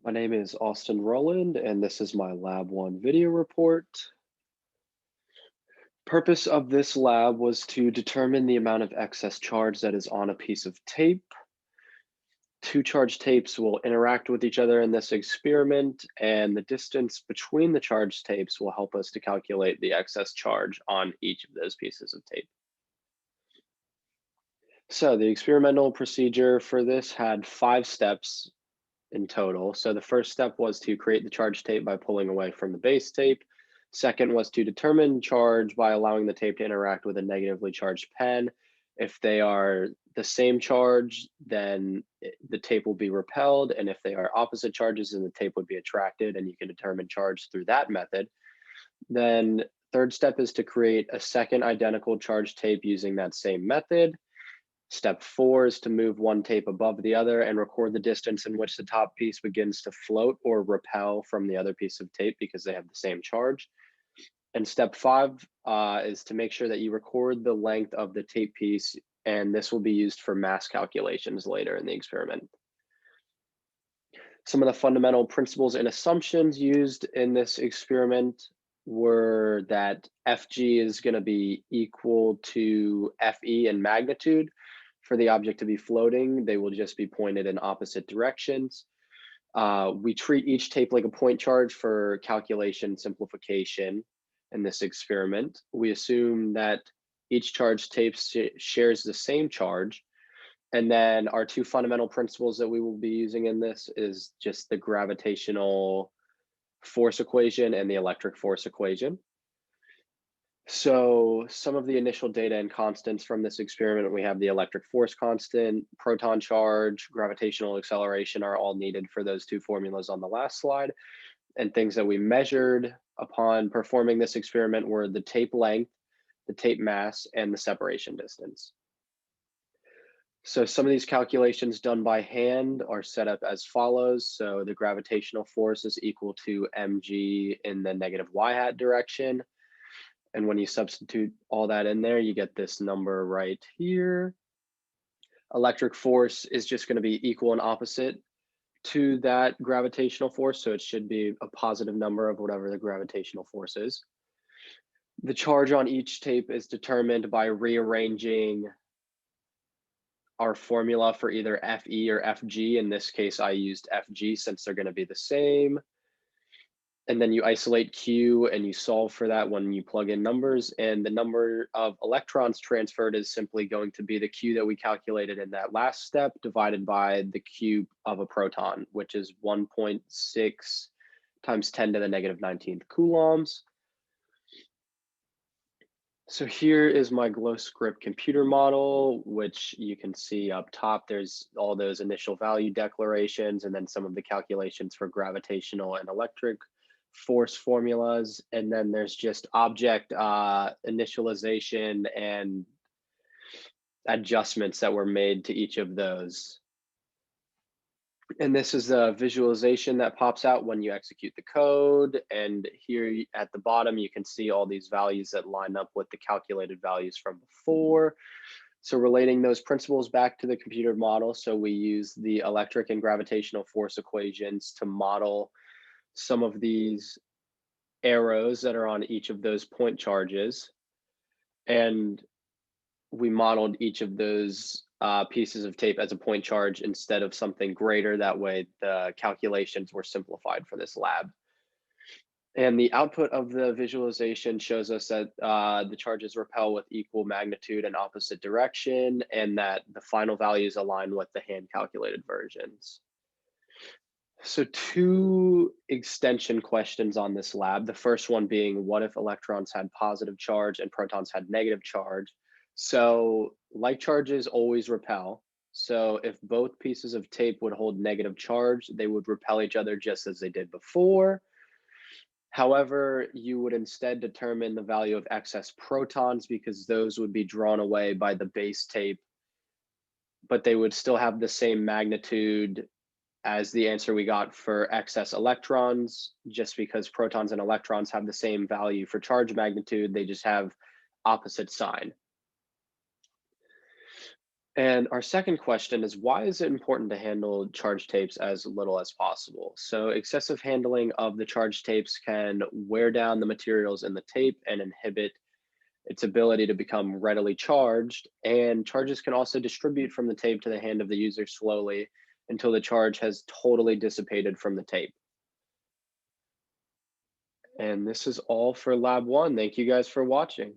My name is Austin Rowland, and this is my Lab 1 video report. Purpose of this lab was to determine the amount of excess charge that is on a piece of tape. Two charged tapes will interact with each other in this experiment, and the distance between the charged tapes will help us to calculate the excess charge on each of those pieces of tape. So the experimental procedure for this had 5 steps in total. So the first step was to create the charge tape by pulling away from the base tape. Second was to determine charge by allowing the tape to interact with a negatively charged pen. If they are the same charge, then the tape will be repelled. And if they are opposite charges, then the tape would be attracted, and you can determine charge through that method. Then third step is to create a second identical charge tape using that same method. Step 4 is to move one tape above the other and record the distance in which the top piece begins to float or repel from the other piece of tape because they have the same charge. And step 5 is to make sure that you record the length of the tape piece, and this will be used for mass calculations later in the experiment. Some of the fundamental principles and assumptions used in this experiment were that Fg is going to be equal to Fe in magnitude. For the object to be floating, they will just be pointed in opposite directions. We treat each tape like a point charge for calculation simplification in this experiment. We assume that each charge tape shares the same charge. And then our two fundamental principles that we will be using in this is just the gravitational force equation and the electric force equation. So some of the initial data and constants from this experiment, we have the electric force constant, proton charge, gravitational acceleration are all needed for those two formulas on the last slide. And things that we measured upon performing this experiment were the tape length, the tape mass, and the separation distance. So some of these calculations done by hand are set up as follows. So the gravitational force is equal to mg in the negative y-hat direction. And when you substitute all that in there, you get this number right here. Electric force is just going to be equal and opposite to that gravitational force. So it should be a positive number of whatever the gravitational force is. The charge on each tape is determined by rearranging our formula for either Fe or Fg. In this case, I used Fg since they're going to be the same. And then you isolate Q and you solve for that when you plug in numbers. And the number of electrons transferred is simply going to be the Q that we calculated in that last step divided by the cube of a proton, which is 1.6 times 10 to the negative 19th coulombs. So here is my glow script computer model, which you can see up top. There's all those initial value declarations and then some of the calculations for gravitational and electric force formulas. And then there's just object initialization and adjustments that were made to each of those. And this is a visualization that pops out when you execute the code. And here at the bottom, you can see all these values that line up with the calculated values from before. So relating those principles back to the computer model. So we use the electric and gravitational force equations to model some of these arrows that are on each of those point charges. And we modeled each of those pieces of tape as a point charge instead of something greater. That way the calculations were simplified for this lab. And the output of the visualization shows us that the charges repel with equal magnitude and opposite direction, and that the final values align with the hand calculated versions. So two extension questions on this lab. The first one being, what if electrons had positive charge and protons had negative charge? So like charges always repel. So if both pieces of tape would hold negative charge, they would repel each other just as they did before. However, you would instead determine the value of excess protons because those would be drawn away by the base tape, but they would still have the same magnitude as the answer we got for excess electrons. Just because protons and electrons have the same value for charge magnitude, they just have opposite sign. And our second question is, why is it important to handle charge tapes as little as possible? So excessive handling of the charge tapes can wear down the materials in the tape and inhibit its ability to become readily charged. And charges can also distribute from the tape to the hand of the user slowly until the charge has totally dissipated from the tape. And this is all for Lab 1. Thank you guys for watching.